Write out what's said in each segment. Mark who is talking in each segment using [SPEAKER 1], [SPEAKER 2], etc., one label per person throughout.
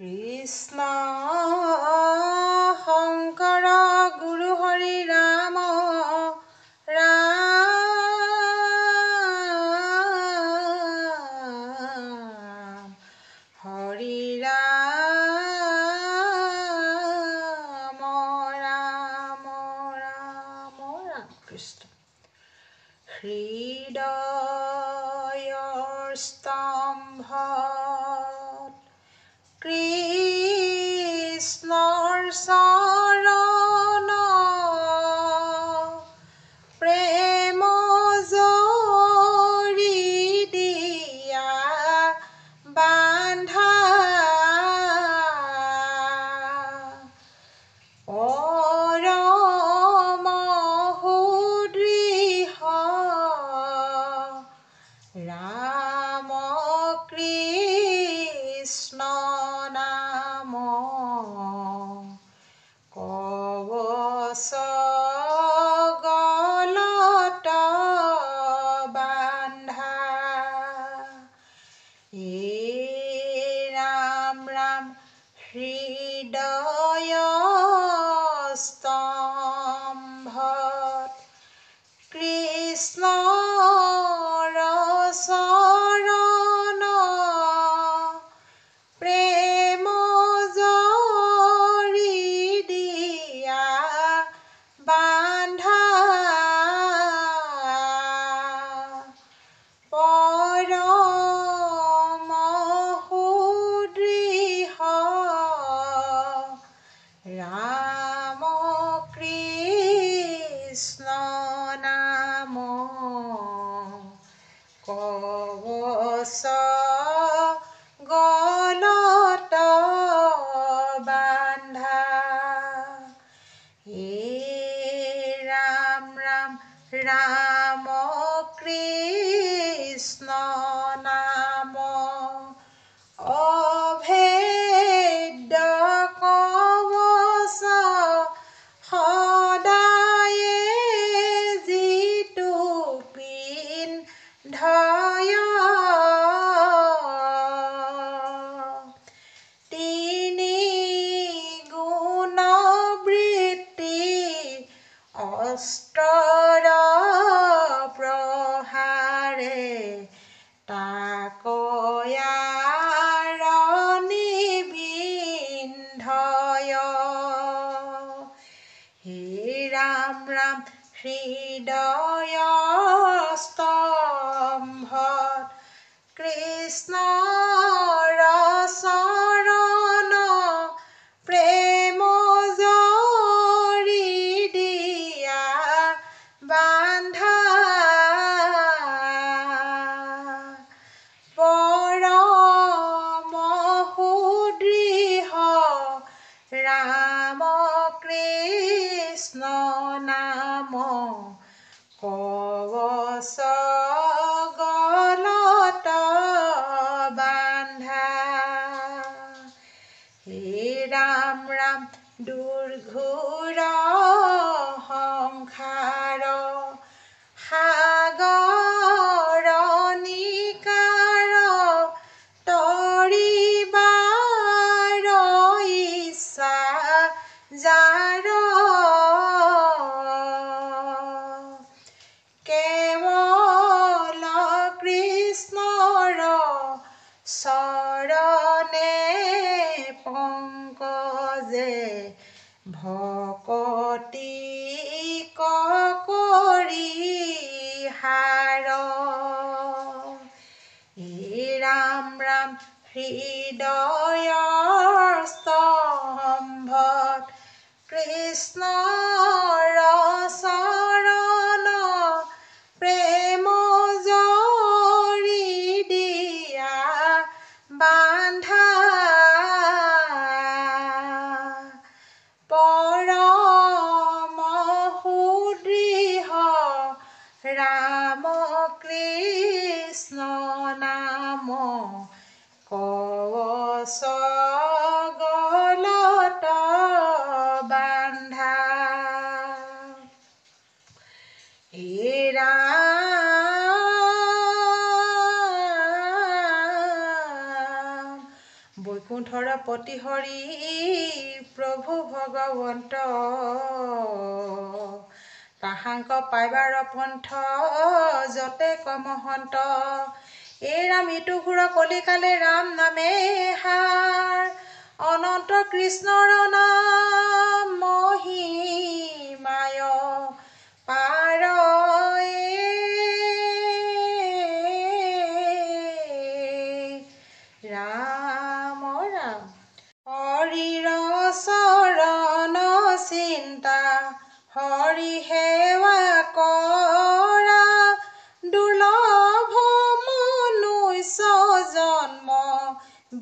[SPEAKER 1] কৃষ্ণ শংকৰ গুৰু হৰি ৰাম ৰাম হৰি ৰাম ৰাম ৰাম ৰাম কৃষ্ণ হৃদয়ৰ স্তম্ভত কৃষ্ণৰ চৰণ প্ৰেম জৰি দিয়া বান্ধা পৰম সুদৃঢ় ৰাম কৃষ্ণ নাম কৱচ গলত বান্ধা ৰাম ৰাম হৃদয় স্তম্ভত কৃষ্ণৰ চৰণ প্ৰেম জৰি দিয়া বান্ধা পৰম সুদৃঢ় ৰাম কৃষ্ণ নাম কৱচ গলত বান্ধা ৰাম ৰাম ৰাম কৃষ্ণ নাম অভেদ্য কৱচ সদায়ে যিটো পিন্ধয় তিনি গুণ বৃত্তি অস্ত্ৰৰ প্ৰহাৰে তাকয়াৰ নিবিন্ধয় হে ৰাম ৰাম হৃদয় স্তম্ভত কৃষ্ণৰ চৰণ প্ৰেম জৰি দিয়া বান্ধা পৰম সুদৃঢ় ৰাম কৃষ্ণ নাম কৱচ গলত বান্ধা ৰাম ৰাম দুৰ্ঘোৰ সংসাৰ সাগৰ নিকাৰ তৰিবাৰ ইচ্ছা যাৰ কেৱল কৃষ্ণৰ চৰণে পংকজে ভকতি কৰি হাৰ ৰাম ৰাম হৃদয়ৰ স্তম্ভত কৃষ্ণৰ চৰণ প্ৰেম জৰি দিয়া বান্ধা পৰম সুদৃঢ় ৰাম কৃষ্ণ নাম কৱচ গলত বান্ধা বৈকুণ্ঠৰ পতি হৰি প্ৰভু ভগৱন্ত তাহাংক পাইবাৰ পন্থ যতে কমহন্ত এই ৰাম ইটো ঘূৰ কলিকালে ৰাম নামে হাৰ অনন্ত কৃষ্ণৰ নাম মহিমায় পাৰ ৰাম ৰাম হৰিৰ চৰণ চিন্তা হৰি সেৱা কৰা দুৰ্লভ মনুষ্য জন্ম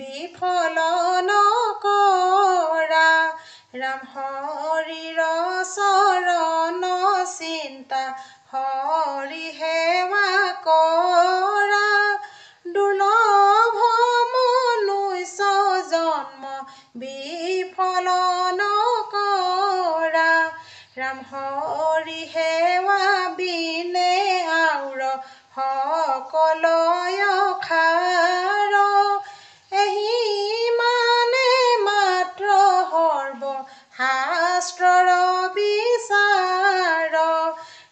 [SPEAKER 1] বিফল নকৰা ৰাম হৰিৰ চৰণ চিন্তা হৰি সেৱা কৰা দুৰ্লভ মনুষ্য জন্ম বিফল নকৰা ৰাম হৰি সেৱা বিনে আউৰ সকলয় খাৰ এহি মানে মাত্ৰ সৰ্ব শাস্ত্ৰৰ বিচাৰ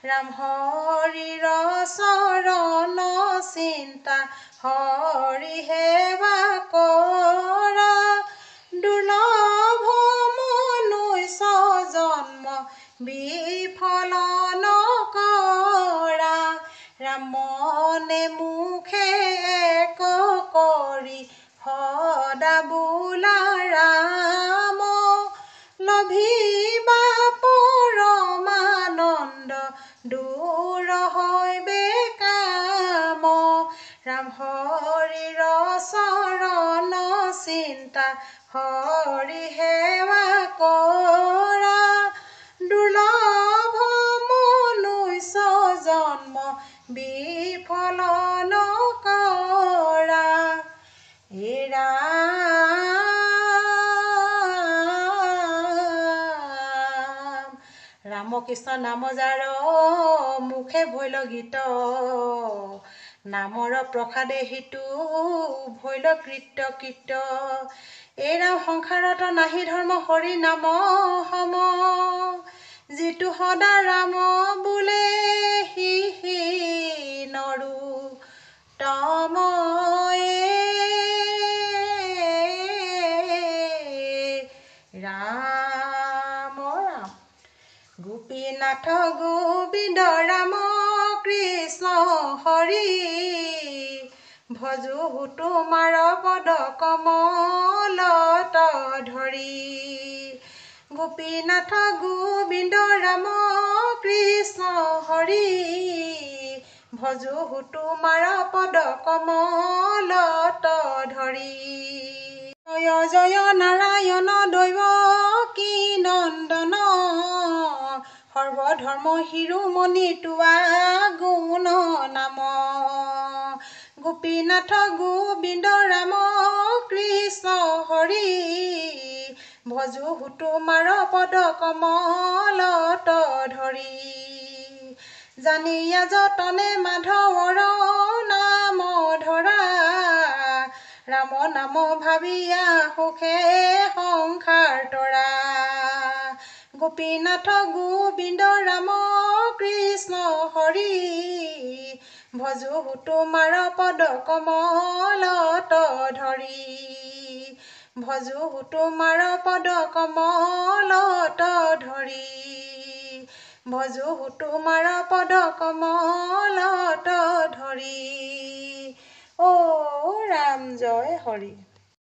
[SPEAKER 1] ৰাম হৰিৰ চৰণ চিন্তা হৰি সেৱা কৰা দুৰ্লভ মনুষ্য জন্ম বিফল নকৰা ৰাম মনে মুখে এক কৰি সদা বোলা ৰাম লভিবা পৰমানন্দ দূৰ হয় বেকাম ৰাম হৰিৰ চৰণ চিন্তা হৰি সেৱা কৰা দুৰ্লভ মনুষ্য জন্ম বিফল নকৰা ৰামকৃষ্ণ নাম যাৰ মুখে ভৈল গীত নামৰ প্ৰসাদে হিতু ভৈল কৃত্য কৃত্য এই ৰাম সংসাৰত নাহি ধৰ্ম হৰি নাম সম যিটো সদা ৰাম বোলে হি নৰু তম ৰাম ৰাম গোপীনাথ গোবিন্দ ৰাম কৃষ্ণ হৰি ভজো তোমাৰ পদ কমলত ধৰি গোপীনাথ গোবিন্দ ৰাম কৃষ্ণ হৰি ভজো তোমাৰ পদ কমলত ধৰি জয় জয় নাৰায়ণ দৈৱ কি নন্দন সৰ্বধৰ্ম শিৰোমণি তোৱা গুণ নাম গোপীনাথ গোবিন্দ ৰাম কৃষ্ণ হৰি ভজো তোমাৰ পদ কমলত ধৰি জানিয়া যতনে মাধৱৰ নাম ধৰা ৰাম নাম ভাবিয়া সুখে সংসাৰ তৰা গোপীনাথ গোবিন্দ ৰাম কৃষ্ণ হৰি ভজো তোমাৰ পদ কমলত ধৰি ভজো তোমাৰ পদ কমলত ধৰি ভজো তোমাৰ পদ কমলত ধৰি অ ৰাম জয় হৰি।